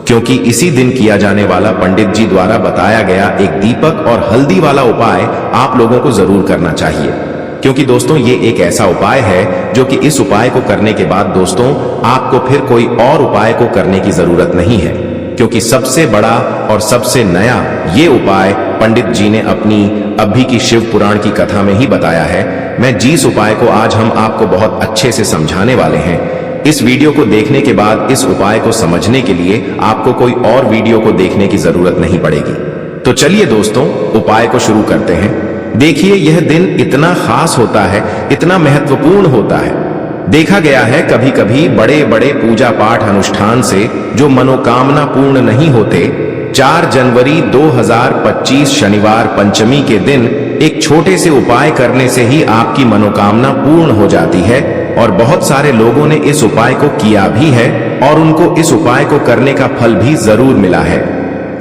क्योंकि इसी दिन किया जाने वाला पंडित जी द्वारा बताया गया एक दीपक और हल्दी वाला उपाय आप लोगों को जरूर करना चाहिए। क्योंकि दोस्तों ये एक ऐसा उपाय है जो कि इस उपाय को करने के बाद दोस्तों आपको फिर कोई और उपाय को करने की जरूरत नहीं है, क्योंकि सबसे बड़ा और सबसे नया ये उपाय पंडित जी ने अपनी अभी की शिव पुराण की कथा में ही बताया है। मैं जिस उपाय को आज हम आपको बहुत अच्छे से समझाने वाले हैं, इस वीडियो को देखने के बाद इस उपाय को समझने के लिए आपको कोई और वीडियो को देखने की जरूरत नहीं पड़ेगी। तो चलिए दोस्तों उपाय को शुरू करते हैं। देखिए यह दिन इतना खास होता है, इतना महत्वपूर्ण होता है। देखा गया है कभी कभी बड़े बड़े पूजा पाठ अनुष्ठान से जो मनोकामना पूर्ण नहीं होते, 4 जनवरी 2025 शनिवार पंचमी के दिन एक छोटे से उपाय करने से ही आपकी मनोकामना पूर्ण हो जाती है। और बहुत सारे लोगों ने इस उपाय को किया भी है और उनको इस उपाय को करने का फल भी जरूर मिला है।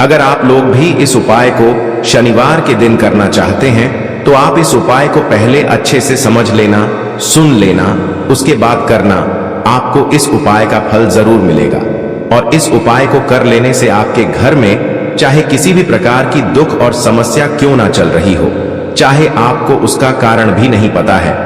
अगर आप लोग भी इस उपाय को शनिवार के दिन करना चाहते हैं तो आप इस उपाय को पहले अच्छे से समझ लेना, सुन लेना, उसके बाद करना। आपको इस उपाय का फल जरूर मिलेगा। और इस उपाय को कर लेने से आपके घर में चाहे किसी भी प्रकार की दुख और समस्या क्यों ना चल रही हो, चाहे आपको उसका कारण भी नहीं पता है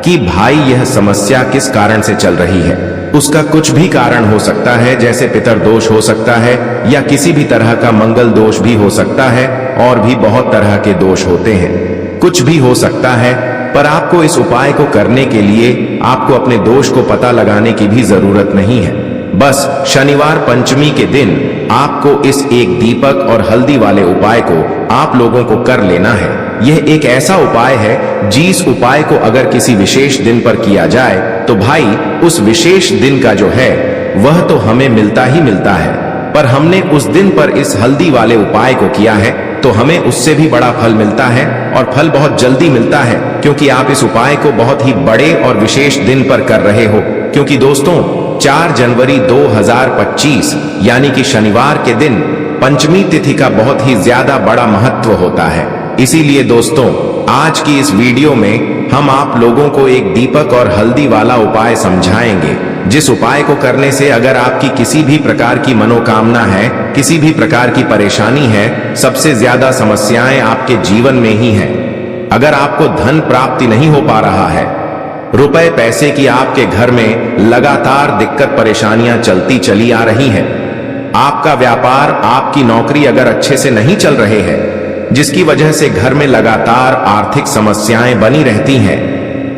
कि भाई यह समस्या किस कारण से चल रही है, उसका कुछ भी कारण हो सकता है, जैसे पितर दोष हो सकता है या किसी भी तरह का मंगल दोष भी हो सकता है, और भी बहुत तरह के दोष होते हैं, कुछ भी हो सकता है। पर आपको इस उपाय को करने के लिए आपको अपने दोष को पता लगाने की भी जरूरत नहीं है। बस शनिवार पंचमी के दिन आपको इस एक दीपक और हल्दी वाले उपाय को आप लोगों को कर लेना है। यह एक ऐसा उपाय है जिस उपाय को अगर किसी विशेष दिन पर किया जाए तो भाई उस विशेष दिन का जो है वह तो हमें मिलता ही मिलता है, पर हमने उस दिन पर इस हल्दी वाले उपाय को किया है तो हमें उससे भी बड़ा फल मिलता है, और फल बहुत जल्दी मिलता है, क्योंकि आप इस उपाय को बहुत ही बड़े और विशेष दिन पर कर रहे हो। क्योंकि दोस्तों 4 जनवरी 2025 यानी कि शनिवार के दिन पंचमी तिथि का बहुत ही ज्यादा बड़ा महत्व होता है। इसीलिए दोस्तों आज की इस वीडियो में हम आप लोगों को एक दीपक और हल्दी वाला उपाय समझाएंगे, जिस उपाय को करने से अगर आपकी किसी भी प्रकार की मनोकामना है, किसी भी प्रकार की परेशानी है, सबसे ज्यादा समस्याएं आपके जीवन में ही हैं। अगर आपको धन प्राप्ति नहीं हो पा रहा है, रुपए पैसे की आपके घर में लगातार दिक्कत परेशानियां चलती चली आ रही है, आपका व्यापार आपकी नौकरी अगर अच्छे से नहीं चल रहे हैं, जिसकी वजह से घर में लगातार आर्थिक समस्याएं बनी रहती हैं,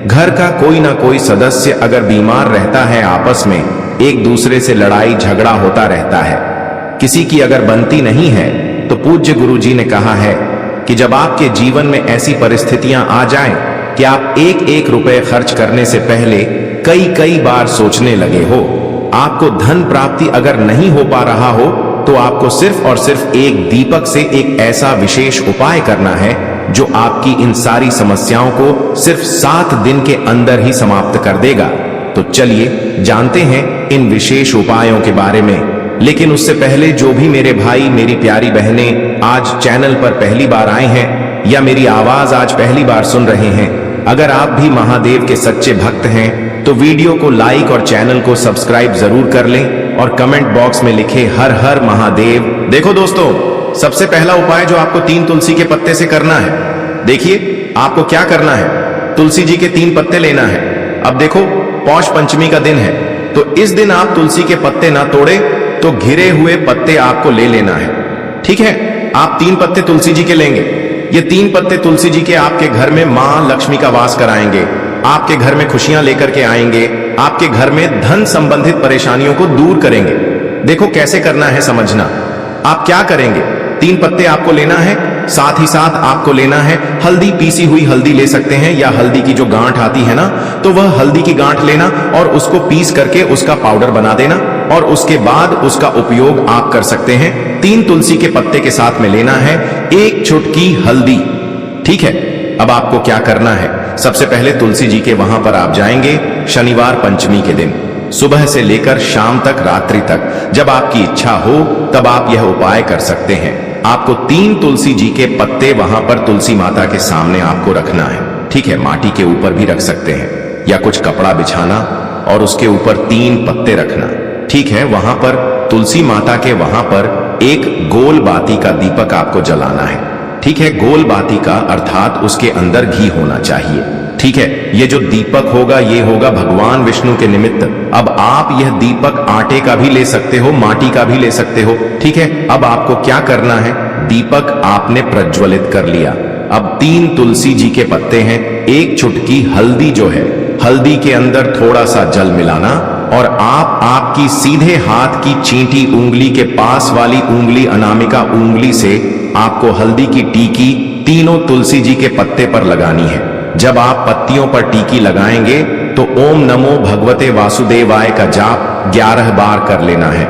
घर का कोई ना कोई सदस्य अगर बीमार रहता है, आपस में एक दूसरे से लड़ाई झगड़ा होता रहता है, किसी की अगर बनती नहीं है, तो पूज्य गुरु जी ने कहा है कि जब आपके जीवन में ऐसी परिस्थितियां आ जाएं कि आप एक रुपए खर्च करने से पहले कई बार सोचने लगे हो, आपको धन प्राप्ति अगर नहीं हो पा रहा हो, तो आपको सिर्फ और सिर्फ एक दीपक से एक ऐसा विशेष उपाय करना है जो आपकी इन सारी समस्याओं को सिर्फ 7 दिन के अंदर ही समाप्त कर देगा। तो चलिए जानते हैं इन विशेष उपायों के बारे में। लेकिन उससे पहले जो भी मेरे भाई मेरी प्यारी बहनें आज चैनल पर पहली बार आए हैं या मेरी आवाज आज पहली बार सुन रहे हैं, अगर आप भी महादेव के सच्चे भक्त हैं तो वीडियो को लाइक और चैनल को सब्सक्राइब जरूर कर लें और कमेंट बॉक्स में लिखे हर हर महादेव। देखो दोस्तों सबसे पहला उपाय जो आपको 3 तुलसी के पत्ते से करना है, देखिए आपको क्या करना है, तुलसी जी के 3 पत्ते लेना है। अब देखो पौष पंचमी का दिन है, तो इस दिन आप तुलसी के पत्ते ना तोड़े तो घिरे हुए पत्ते आपको ले लेना है। ठीक है, आप 3 पत्ते तुलसी जी के लेंगे। ये 3 पत्ते तुलसी जी के आपके घर में मां लक्ष्मी का वास कराएंगे, आपके घर में खुशियां लेकर के आएंगे, आपके घर में धन संबंधित परेशानियों को दूर करेंगे। देखो कैसे करना है समझना। आप क्या करेंगे, 3 पत्ते आपको लेना है, साथ ही साथ आपको लेना है हल्दी, पीसी हुई हल्दी ले सकते हैं, या हल्दी की जो गांठ आती है ना, तो वह हल्दी की गांठ लेना और उसको पीस करके उसका पाउडर बना देना, और उसके बाद उसका उपयोग आप कर सकते हैं। 3 तुलसी के पत्ते के साथ में लेना है 1 चुटकी हल्दी। ठीक है, अब आपको क्या करना है, सबसे पहले तुलसी जी के वहां पर आप जाएंगे शनिवार पंचमी के दिन सुबह से लेकर शाम तक, रात्रि तक, जब आपकी इच्छा हो तब आप यह उपाय कर सकते हैं। आपको 3 तुलसी जी के पत्ते वहां पर तुलसी माता के सामने आपको रखना है। ठीक है, माटी के ऊपर भी रख सकते हैं या कुछ कपड़ा बिछाना और उसके ऊपर 3 पत्ते रखना। ठीक है, वहां पर तुलसी माता के वहां पर एक गोल बाती का दीपक आपको जलाना है। ठीक है, गोल बाती का अर्थात उसके अंदर घी होना चाहिए। ठीक है, ये जो दीपक होगा ये होगा भगवान विष्णु के निमित्त। अब आप यह दीपक आटे का भी ले सकते हो, माटी का भी ले सकते हो। ठीक है, अब आपको क्या करना है, दीपक आपने प्रज्वलित कर लिया। अब 3 तुलसी जी के पत्ते हैं, एक चुटकी हल्दी जो है, हल्दी के अंदर थोड़ा सा जल मिलाना और आपकी सीधे हाथ की चींटी उंगली के पास वाली उंगली अनामिका उंगली से आपको हल्दी की टीकी तीनों तुलसी जी के पत्ते पर लगानी है। जब आप पत्तियों पर टीकी लगाएंगे तो ओम नमो भगवते वासुदेवाय का जाप 11 बार कर लेना है।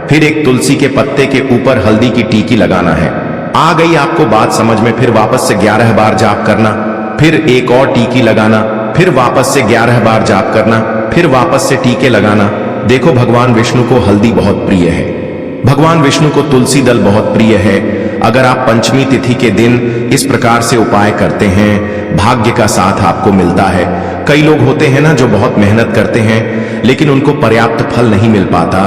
फिर एक तुलसी के पत्ते के ऊपर हल्दी की टीकी लगाना है। आ गई आपको बात समझ में? फिर वापस से 11 बार जाप करना, फिर एक और टीकी लगाना, फिर वापस से 11 बार जाप करना, फिर वापस से टीके लगाना। देखो, भगवान विष्णु को हल्दी बहुत प्रिय है, भगवान विष्णु को तुलसी दल बहुत प्रिय है। अगर आप पंचमी तिथि के दिन इस प्रकार से उपाय करते हैं, भाग्य का साथ आपको मिलता है। कई लोग होते हैं ना जो बहुत मेहनत करते हैं लेकिन उनको पर्याप्त फल नहीं मिल पाता,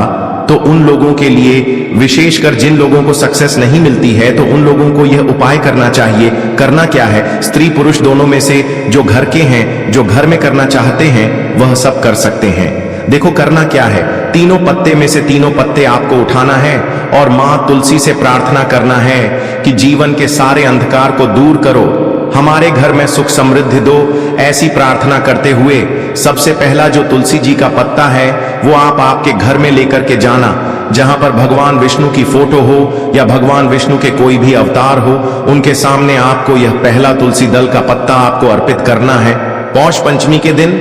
तो उन लोगों के लिए, विशेषकर जिन लोगों को सक्सेस नहीं मिलती है, तो उन लोगों को यह उपाय करना चाहिए। करना क्या है, स्त्री पुरुष दोनों में से जो घर के हैं, जो घर में करना चाहते हैं, वह सब कर सकते हैं। देखो, करना क्या है, तीनों पत्ते में से तीनों पत्ते आपको उठाना है और मां तुलसी से प्रार्थना करना है कि जीवन के सारे अंधकार को दूर करो, हमारे घर में सुख समृद्धि दो। ऐसी प्रार्थना करते हुए सबसे पहला जो तुलसी जी का पत्ता है वो आप आपके घर में लेकर के जाना, जहां पर भगवान विष्णु की फोटो हो या भगवान विष्णु के कोई भी अवतार हो, उनके सामने आपको यह पहला तुलसी दल का पत्ता आपको अर्पित करना है। पौष पंचमी के दिन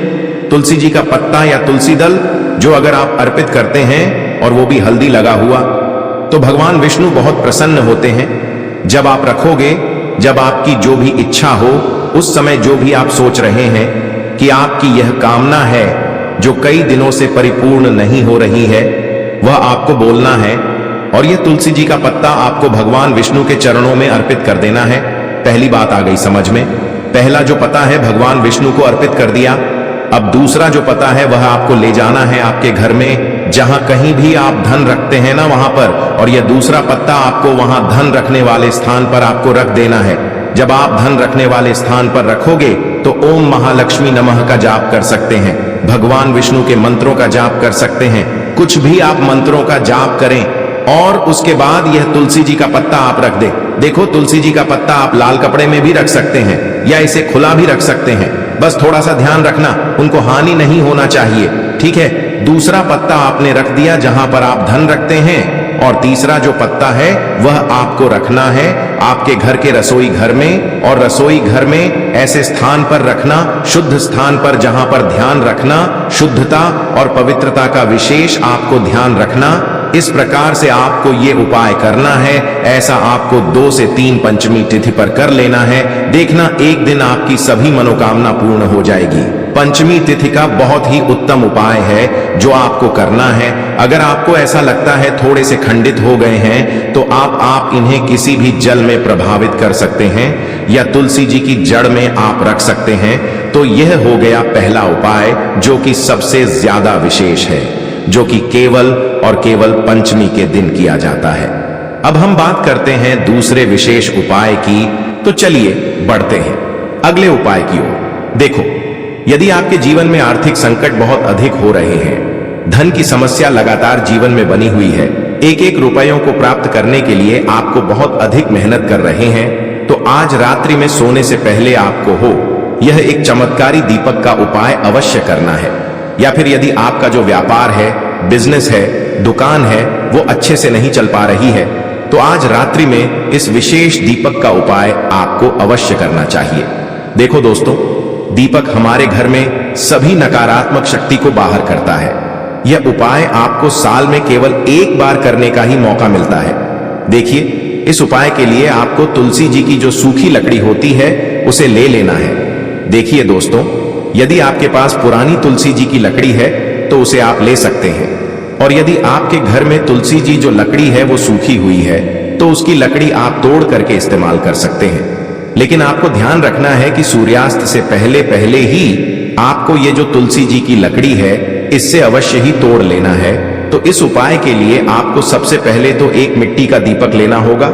तुलसी जी का पत्ता या तुलसी दल जो अगर आप अर्पित करते हैं और वो भी हल्दी लगा हुआ, तो भगवान विष्णु बहुत प्रसन्न होते हैं। जब आप रखोगे, जब आपकी जो भी इच्छा हो, उस समय जो भी आप सोच रहे हैं कि आपकी यह कामना है जो कई दिनों से परिपूर्ण नहीं हो रही है, वह आपको बोलना है और यह तुलसी जी का पत्ता आपको भगवान विष्णु के चरणों में अर्पित कर देना है। पहली बात आ गई समझ में, पहला जो पता है भगवान विष्णु को अर्पित कर दिया। अब दूसरा जो पता है वह आपको ले जाना है आपके घर में, जहां कहीं भी आप धन रखते हैं ना वहां पर, और यह दूसरा पत्ता आपको वहां धन रखने वाले स्थान पर आपको रख देना है। जब आप धन रखने वाले स्थान पर रखोगे तो ओम महालक्ष्मी नमः का जाप कर सकते हैं, भगवान विष्णु के मंत्रों का जाप कर सकते हैं, कुछ भी आप मंत्रों का जाप करें और उसके बाद यह तुलसी जी का पत्ता आप रख दे। देखो, तुलसी जी का पत्ता आप लाल कपड़े में भी रख सकते हैं या इसे खुला भी रख सकते हैं, बस थोड़ा सा ध्यान रखना, उनको हानि नहीं होना चाहिए। ठीक है, दूसरा पत्ता आपने रख दिया जहां पर आप धन रखते हैं, और तीसरा जो पत्ता है वह आपको रखना है आपके घर के रसोई घर में, और रसोई घर में ऐसे स्थान पर रखना, शुद्ध स्थान पर जहां पर ध्यान रखना, शुद्धता और पवित्रता का विशेष आपको ध्यान रखना। इस प्रकार से आपको ये उपाय करना है। ऐसा आपको 2 से 3 पंचमी तिथि पर कर लेना है। देखना, एक दिन आपकी सभी मनोकामना पूर्ण हो जाएगी। पंचमी तिथि का बहुत ही उत्तम उपाय है जो आपको करना है। अगर आपको ऐसा लगता है थोड़े से खंडित हो गए हैं, तो आप इन्हें किसी भी जल में प्रभावित कर सकते हैं या तुलसी जी की जड़ में आप रख सकते हैं। तो यह हो गया पहला उपाय जो कि सबसे ज्यादा विशेष है, जो कि केवल और केवल पंचमी के दिन किया जाता है। अब हम बात करते हैं दूसरे विशेष उपाय की, तो चलिए बढ़ते हैं अगले उपाय की ओर। देखो, यदि आपके जीवन में आर्थिक संकट बहुत अधिक हो रहे हैं, धन की समस्या लगातार जीवन में बनी हुई है, एक एक रुपयों को प्राप्त करने के लिए आपको बहुत अधिक मेहनत कर रहे हैं, तो आज रात्रि में सोने से पहले आपको हो यह एक चमत्कारी दीपक का उपाय अवश्य करना है। या फिर यदि आपका जो व्यापार है, बिजनेस है, दुकान है, वो अच्छे से नहीं चल पा रही है, तो आज रात्रि में इस विशेष दीपक का उपाय आपको अवश्य करना चाहिए। देखो दोस्तों, दीपक हमारे घर में सभी नकारात्मक शक्ति को बाहर करता है। यह उपाय आपको साल में केवल एक बार करने का ही मौका मिलता है। देखिए, इस उपाय के लिए आपको तुलसी जी की जो सूखी लकड़ी होती है उसे ले लेना है। देखिए दोस्तों, यदि आपके पास पुरानी तुलसी जी की लकड़ी है तो उसे आप ले सकते हैं, और यदि आपके घर में तुलसी जी जो लकड़ी है वो सूखी हुई है तो उसकी लकड़ी आप तोड़ करके इस्तेमाल कर सकते हैं। लेकिन आपको ध्यान रखना है कि सूर्यास्त से पहले पहले ही आपको ये जो तुलसी जी की लकड़ी है इससे अवश्य ही तोड़ लेना है। तो तो इस उपाय के लिए आपको सबसे पहले तो एक मिट्टी का दीपक लेना होगा,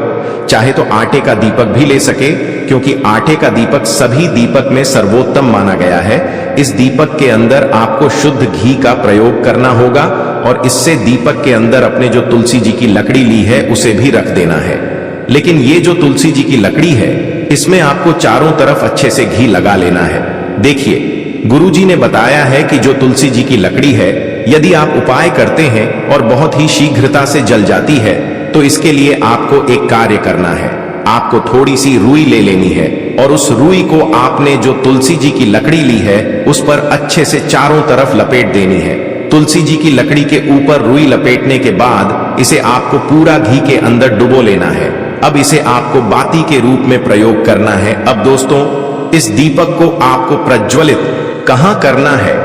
चाहे तो आटे का दीपक भी ले सके, क्योंकि आटे का दीपक सभी दीपक में सर्वोत्तम माना गया है। इस दीपक के अंदर आपको शुद्ध घी का प्रयोग करना होगा और इससे दीपक के अंदर अपने जो तुलसी जी की लकड़ी ली है उसे भी रख देना है। लेकिन ये जो तुलसी जी की लकड़ी है, इसमें आपको चारों तरफ अच्छे से घी लगा लेना है। देखिए, गुरुजी ने बताया है कि जो तुलसी जी की लकड़ी है, यदि आप उपाय करते हैं और बहुत ही शीघ्रता से जल जाती है, तो इसके लिए आपको एक कार्य करना है। आपको थोड़ी सी रुई ले लेनी है और उस रुई को आपने जो तुलसी जी की लकड़ी ली है उस पर अच्छे से चारों तरफ लपेट देनी है। तुलसी जी की लकड़ी के ऊपर रुई लपेटने के बाद इसे आपको पूरा घी के अंदर डुबो लेना है। अब इसे आपको बाती के रूप में प्रयोग करना है। अब दोस्तों, इस दीपक को आपको प्रज्वलित कहां करना है?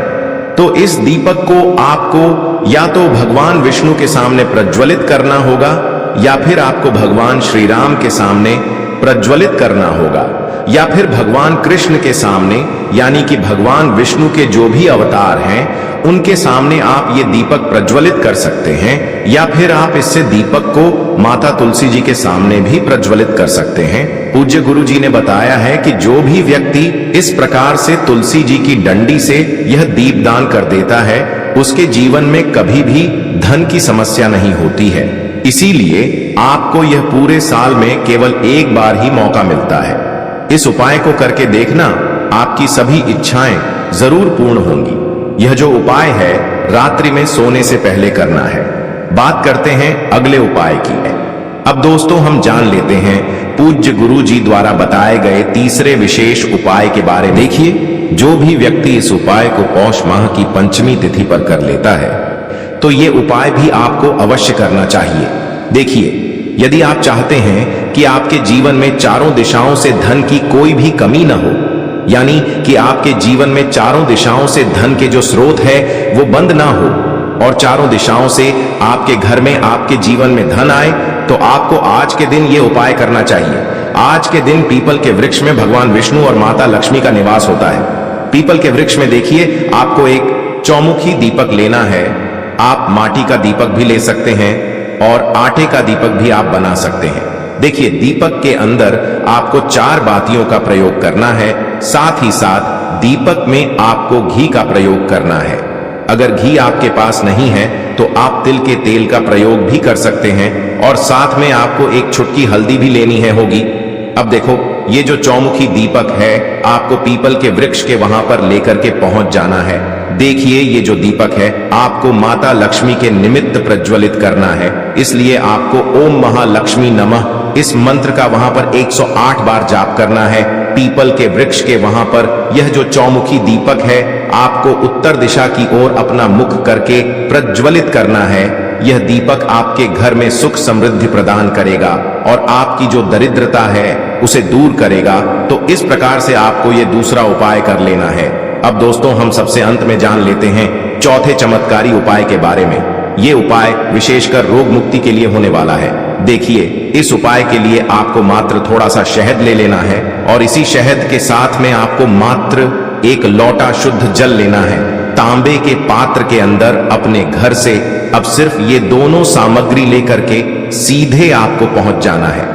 तो इस दीपक को आपको या तो भगवान विष्णु के सामने प्रज्वलित करना होगा या फिर आपको भगवान श्री राम के सामने प्रज्वलित करना होगा या फिर भगवान कृष्ण के सामने, यानी कि भगवान विष्णु के जो भी अवतार हैं उनके सामने आप ये दीपक प्रज्वलित कर सकते हैं, या फिर आप इससे दीपक को माता तुलसी जी के सामने भी प्रज्वलित कर सकते हैं। पूज्य गुरु जी ने बताया है कि जो भी व्यक्ति इस प्रकार से तुलसी जी की डंडी से यह दीपदान कर देता है, उसके जीवन में कभी भी धन की समस्या नहीं होती है। इसीलिए आपको यह पूरे साल में केवल एक बार ही मौका मिलता है। इस उपाय को करके देखना, आपकी सभी इच्छाएं जरूर पूर्ण होंगी। यह जो उपाय है रात्रि में सोने से पहले करना है। बात करते हैं अगले उपाय की। अब दोस्तों, हम जान लेते हैं पूज्य गुरु जी द्वारा बताए गए तीसरे विशेष उपाय के बारे में। देखिए, जो भी व्यक्ति इस उपाय को पौष माह की पंचमी तिथि पर कर लेता है, तो ये उपाय भी आपको अवश्य करना चाहिए। देखिए, यदि आप चाहते हैं कि आपके जीवन में चारों दिशाओं से धन की कोई भी कमी न हो, यानी कि आपके जीवन में चारों दिशाओं से धन के जो स्रोत है वो बंद ना हो और चारों दिशाओं से आपके घर में, आपके जीवन में धन आए, तो आपको आज के दिन ये उपाय करना चाहिए। आज के दिन पीपल के वृक्ष में भगवान विष्णु और माता लक्ष्मी का निवास होता है। पीपल के वृक्ष में देखिए, आपको एक चौमुखी दीपक लेना है। आप माटी का दीपक भी ले सकते हैं और आटे का दीपक भी आप बना सकते हैं। देखिए, दीपक के अंदर आपको 4 बातियों का प्रयोग करना है। साथ ही साथ दीपक में आपको घी का प्रयोग करना है। अगर घी आपके पास नहीं है तो आप तिल के तेल का प्रयोग भी कर सकते हैं और साथ में आपको एक चुटकी हल्दी भी लेनी है होगी। अब देखो, ये जो चौमुखी दीपक है आपको पीपल के वृक्ष के वहां पर लेकर के पहुंच जाना है। देखिए, ये जो दीपक है आपको माता लक्ष्मी के निमित्त प्रज्वलित करना है, इसलिए आपको ओम महालक्ष्मी नमः इस मंत्र का वहां पर 108 बार जाप करना है। पीपल के वृक्ष के वहां पर यह जो चौमुखी दीपक है आपको उत्तर दिशा की ओर अपना मुख करके प्रज्वलित करना है। यह दीपक आपके घर में सुख समृद्धि प्रदान करेगा और आपकी जो दरिद्रता है उसे दूर करेगा। तो इस प्रकार से आपको यह दूसरा उपाय कर लेना है। अब दोस्तों, हम सबसे अंत में जान लेते हैं चौथे चमत्कारी उपाय के बारे में। ये उपाय विशेषकर रोग मुक्ति के लिए होने वाला है। देखिए, इस उपाय के लिए आपको मात्र थोड़ा सा शहद ले लेना है और इसी शहद के साथ में आपको मात्र एक लोटा शुद्ध जल लेना है। तांबे के पात्र के अंदर अपने घर से अब सिर्फ ये दोनों सामग्री लेकर के सीधे आपको पहुंच जाना है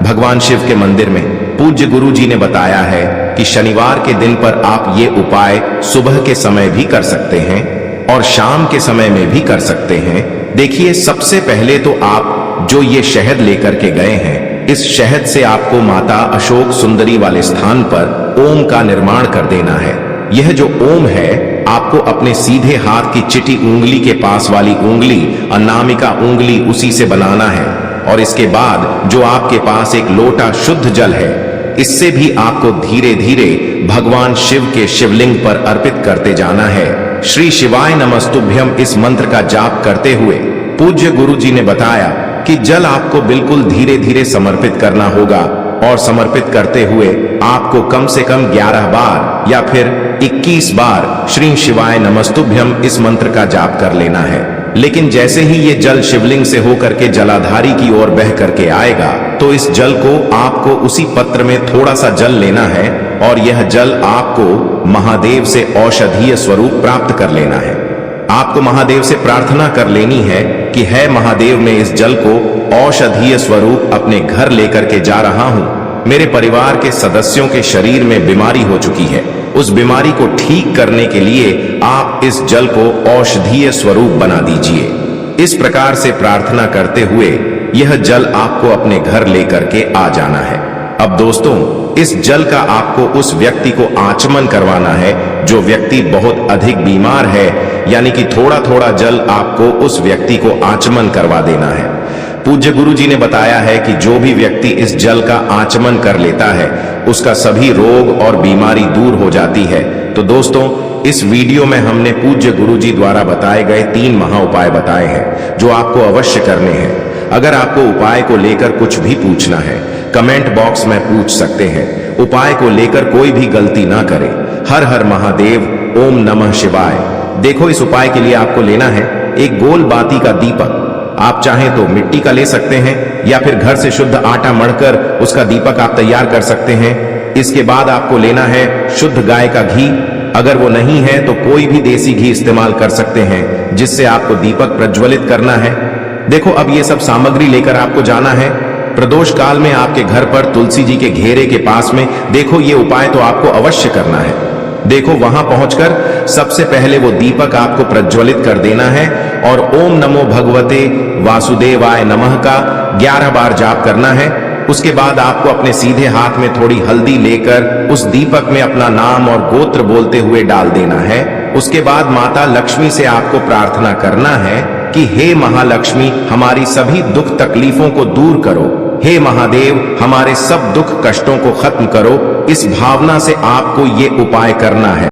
भगवान शिव के मंदिर में। पूज्य गुरु जी ने बताया है कि शनिवार के दिन पर आप ये उपाय सुबह के समय भी कर सकते हैं और शाम के समय में भी कर सकते हैं। देखिए, सबसे पहले तो आप जो ये शहद लेकर के गए हैं, इस शहद से आपको माता अशोक सुंदरी वाले स्थान पर ओम का निर्माण कर देना है। यह जो ओम है आपको अपने सीधे हाथ की चिटी उंगली के पास वाली उंगली, अनामिका उंगली, उसी से बनाना है और इसके बाद जो आपके पास एक लोटा शुद्ध जल है, इससे भी आपको धीरे धीरे भगवान शिव के शिवलिंग पर अर्पित करते जाना है। श्री शिवाय नमस्तुभ्यम इस मंत्र का जाप करते हुए पूज्य गुरु जी ने बताया कि जल आपको बिल्कुल धीरे धीरे समर्पित करना होगा और समर्पित करते हुए आपको कम से कम 11 बार या फिर 21 बार श्री शिवाय नमस्तुभ्यम इस मंत्र का जाप कर लेना है। लेकिन जैसे ही ये जल शिवलिंग से होकर के जलाधारी की ओर बह करके आएगा, तो इस जल को आपको उसी पत्र में थोड़ा सा जल लेना है और यह जल आपको महादेव से औषधीय स्वरूप प्राप्त कर लेना है। आपको महादेव से प्रार्थना कर लेनी है कि है महादेव, मैं इस जल को औषधीय स्वरूप अपने घर लेकर के जा रहा हूं। मेरे परिवार के सदस्यों के शरीर में बीमारी हो चुकी है, उस बीमारी को ठीक करने के लिए आप इस जल को औषधीय स्वरूप बना दीजिए। इस प्रकार से प्रार्थना करते हुए यह जल आपको अपने घर लेकर के आ जाना है। अब दोस्तों, इस जल का आपको उस व्यक्ति को आचमन करवाना है जो व्यक्ति बहुत अधिक बीमार है, यानी कि थोड़ा थोड़ा जल आपको उस व्यक्ति को आचमन करवा देना है। पूज्य गुरु जी ने बताया है कि जो भी व्यक्ति इस जल का आचमन कर लेता है उसका सभी रोग और बीमारी दूर हो जाती है। तो दोस्तों, इस वीडियो में हमने पूज्य गुरु जी द्वारा बताए गए 3 महा उपाय बताए हैं जो आपको अवश्य करने हैं। अगर आपको उपाय को लेकर कुछ भी पूछना है, कमेंट बॉक्स में पूछ सकते हैं। उपाय को लेकर कोई भी गलती ना करें। हर हर महादेव, ओम नमः शिवाय। देखो, इस उपाय के लिए आपको लेना है एक गोल बाती का दीपक। आप चाहें तो मिट्टी का ले सकते हैं या फिर घर से शुद्ध आटा मढ़कर उसका दीपक आप तैयार कर सकते हैं। इसके बाद आपको लेना है शुद्ध गाय का घी। अगर वो नहीं है तो कोई भी देसी घी इस्तेमाल कर सकते हैं, जिससे आपको दीपक प्रज्वलित करना है। देखो, अब ये सब सामग्री लेकर आपको जाना है प्रदोष काल में आपके घर पर तुलसी जी के घेरे के पास में। देखो, ये उपाय तो आपको अवश्य करना है। देखो, वहां पहुंचकर सबसे पहले वो दीपक आपको प्रज्वलित कर देना है और ओम नमो भगवते वासुदेवाय नमः का 11 बार जाप करना है। उसके बाद आपको अपने सीधे हाथ में थोड़ी हल्दी लेकर उस दीपक में अपना नाम और गोत्र बोलते हुए डाल देना है। उसके बाद माता लक्ष्मी से आपको प्रार्थना करना है कि हे महालक्ष्मी, हमारी सभी दुख तकलीफों को दूर करो। हे महादेव, हमारे सब दुख कष्टों को खत्म करो। इस भावना से आपको ये उपाय करना है।